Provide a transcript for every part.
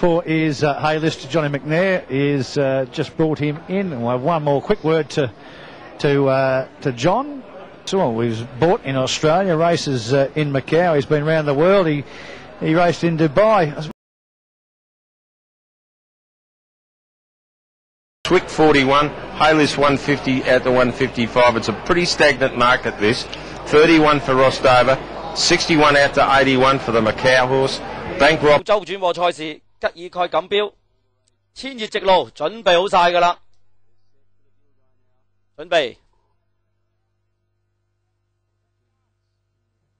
for is Haylist. Johnny McNair is just brought him in. And we'll have one more quick word to John. So he was bought in Australia, races in Macau. He's been around the world. He raced in Dubai. Twick 41, Haylist 150 at the 155. It's a pretty stagnant market, this. 31 for Rostover, 61 out to 81 for the Macau horse. Bank Rob. 周轉播賽事，吉爾蓋錦標，千葉直路準備好晒㗎啦，準備。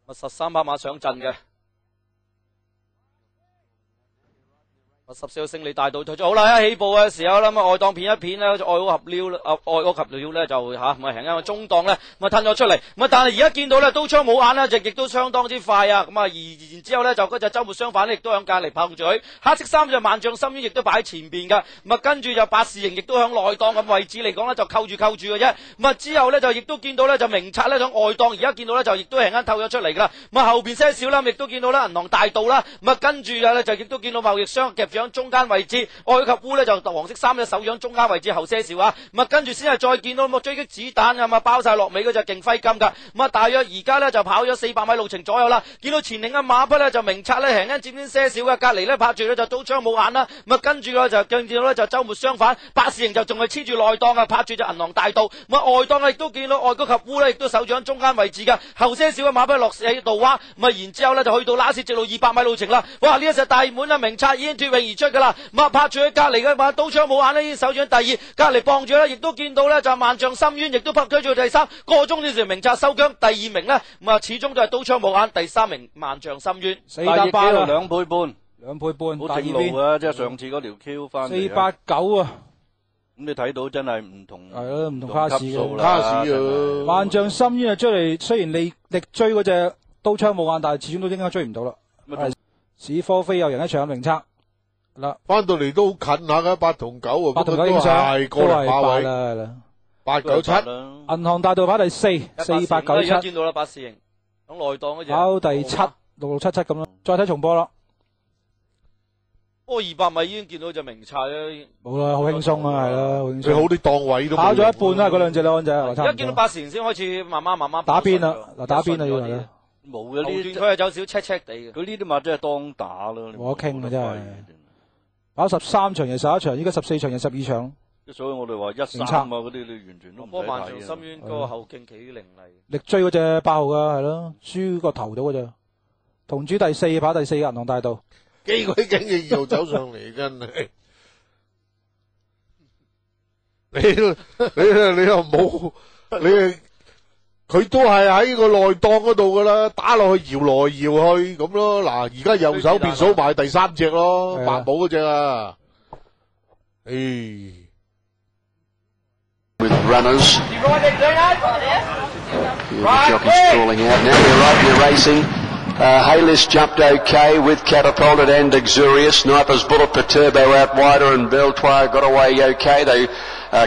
密實300碼上陣嘅。14號勝利大道退咗好啦，一起步嘅時候啦，咁外檔片一片咧，好似愛屋合料咧，愛屋及料咧就嚇，咁啊行緊中檔咧，咁啊褪咗出嚟，咁啊但係而家見到咧刀槍冇眼咧，亦都相當之快啊，咁啊然之後咧就嗰隻週末相反咧，亦都響隔離拍住佢，黑色衫就萬丈深淵亦都擺喺前邊㗎，咁啊跟住就百事型亦都響內檔咁位置嚟講咧就扣住嘅啫，咁啊之後咧就亦都見到咧就名冊咧響外檔，而家見到咧就亦都係啱透咗出嚟㗎啦，咁啊後邊些少啦，亦都見到咧銀行大道啦，咁啊跟住咧就亦都見到貿易商夾住中間位置，愛及烏咧就黃色衫嘅手掌中間位置後些少啊，咁啊跟住先係再見到咁追擊子彈啊嘛，包晒落尾嗰隻勁輝金噶，咁啊大約而家咧就跑咗400米路程左右啦，見到前領嘅馬匹咧就名冊咧輕輕佔些少嘅，隔離咧拍住咧就刀槍冇眼啦，咁啊跟住咧就見到咧就週末相反，百事型就仲係黐住內檔啊，拍住隻銀行大道，咁啊外檔亦都見到愛及烏咧亦都手掌中間位置噶，後些少嘅馬匹落喺度啊，咁啊然之後咧就去到拉斯直路200米路程啦，哇呢一隻大滿啊名冊已經脫穎而出噶啦。咁啊拍住喺隔離嘅馬刀槍冇眼呢，已經守住第二，隔離傍住咧，亦都見到咧就萬丈深淵，亦都拍推住第三，個中呢條名冊收姜，第2名呢，咁啊始終都係刀槍冇眼，第3名萬丈深淵480啊，2倍半，好正路啊！即係上次嗰條 Q 翻嚟489啊！咁你睇到真係唔同，係咯，唔同卡士嘅，卡士啊！萬丈深淵啊，出嚟雖然力追嗰隻刀槍冇眼，但係始終都應該追唔到啦。史科菲有人一場名冊。嗱，翻到嚟都好近下噶，8同9啊，8同9影相，都係馬位啦，897。銀行大道跑第4 ，4897。而家見到啦，百事型響內檔嗰隻跑第7 6677咁咯，再睇重播咯。200米已經見到隻名冊啦，冇啦，好輕鬆啊，係啦，最好啲檔位都跑咗一半啦，嗰兩隻兩隻，而家見到百事型先開始慢慢打邊啦，嗱打邊啦要嚟啦。冇嘅呢啲，佢係有少赤地嘅。佢呢啲馬真係當打咯，冇得傾嘅真係。跑13場，日11場，依家14場，日12場。所以我哋話13啊嗰啲，你完全都唔使睇。萬丈深淵嗰個後勁幾凌厲。力追嗰隻8號噶係咯，輸個頭到嘅啫。同主第4跑第4銀行大道。幾鬼勁嘅2號走上嚟真係。你又冇你。佢都係喺個內檔嗰度噶啦，打落去搖來搖去咁咯。嗱，而家右手邊數埋第3隻咯，白帽嗰隻啊。With runners. Jockey's crawling out now. You're right, you're racing. Haylist jumped okay with Catapulted and Exurious. Sniper's Bullet for Turbo out wider and Beltoire got away okay. They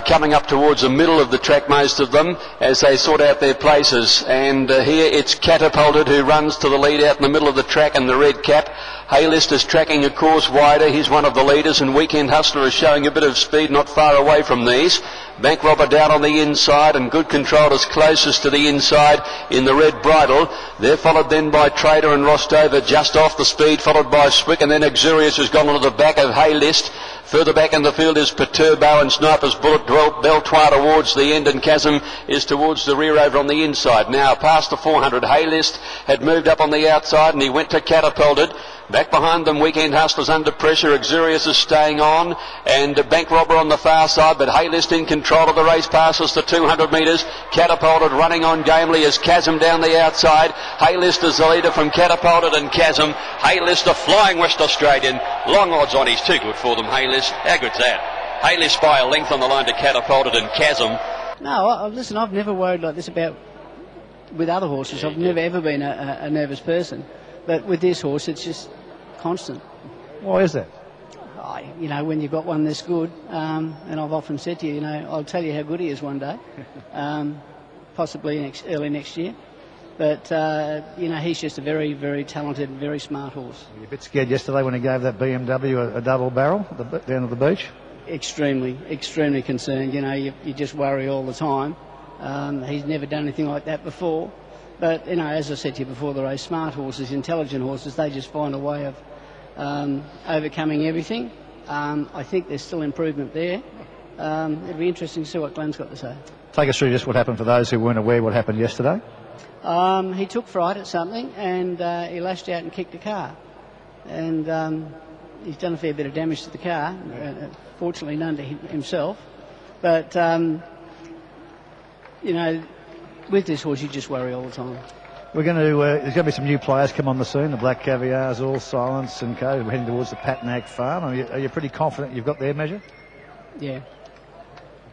coming up towards the middle of the track, most of them, as they sort out their places. And here it's Catapulted who runs to the lead out in the middle of the track in the red cap. Haylist is tracking a course wider. He's one of the leaders, and Weekend Hustler is showing a bit of speed not far away from these. Bank Robber down on the inside, and Good Control is closest to the inside in the red bridle. They're followed then by Trader and Rostover just off the speed, followed by Swick, and then Exurious has gone onto the back of Haylist. Further back in the field is Perturbo and Sniper's Bullet. Beltoire towards the end, and Chasm is towards the rear over on the inside. Now past the 400, Haylist had moved up on the outside and he went to Catapulted. Back behind them, Weekend Hustlers under pressure. Exurious is staying on, and Bank Robber on the far side, but Haylist in control of the race, passes the 200 metres. Catapulted running on gamely as Chasm down the outside. Haylist is the leader from Catapulted and Chasm. Haylist, a flying West Australian. Long odds on, he's too good for them, Haylist. How good's that? Haylist by a length on the line to Catapulted and Chasm. No, listen, I've never worried like this about with other horses. I've never ever been a nervous person. But with this horse, it's just constant. Why is that? You know, when you've got one this good, and I've often said to you, you know, I'll tell you how good he is one day, possibly early next year. But, you know, he's just a very, very talented, very smart horse. Were you a bit scared yesterday when he gave that BMW a double barrel down at the beach? Extremely, extremely concerned. You know, you just worry all the time. He's never done anything like that before. But, you know, as I said to you before the race, smart horses, intelligent horses, they just find a way of overcoming everything. I think there's still improvement there. It'll be interesting to see what Glenn's got to say. Take us through just what happened for those who weren't aware what happened yesterday. He took fright at something and he lashed out and kicked a car. And he's done a fair bit of damage to the car, fortunately none to himself. But, you know, with this horse you just worry all the time. We're going to, there's going to be some new players come on the scene, the Black Caviars, All Silence and Co. We're heading towards the Patnag farm. Are you pretty confident you've got their measure? Yeah.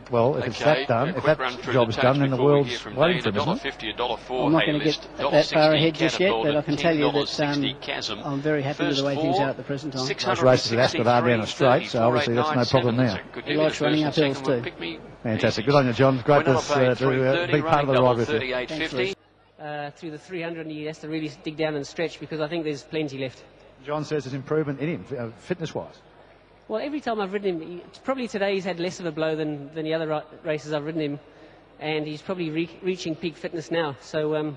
Well, if it's that done, if that job's done, then the world's waiting for him, isn't it? I'm not going to get that far ahead just yet, but I can tell you that I'm very happy with the way things are at the present time. Those races at Ascot are down a straight, so obviously that's no problem now. He likes running up hills too. Fantastic. Good on you, John. Great to be part of the ride with you. Thanks, through the 300 he has to really dig down and stretch because I think there's plenty left. John says there's improvement in him, fitness-wise. Well, every time I've ridden him, probably today he's had less of a blow than the other races I've ridden him, and he's probably reaching peak fitness now. So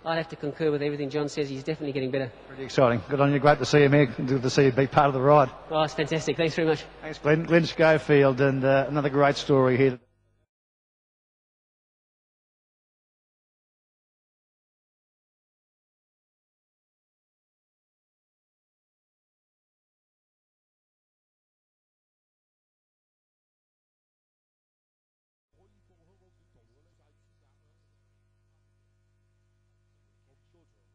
I'd have to concur with everything John says. He's definitely getting better. Pretty exciting. Good on you. Great to see him here. Good to see you be part of the ride. Oh, it's fantastic. Thanks very much. Thanks, Glenn. Glenn Schofield, and another great story here.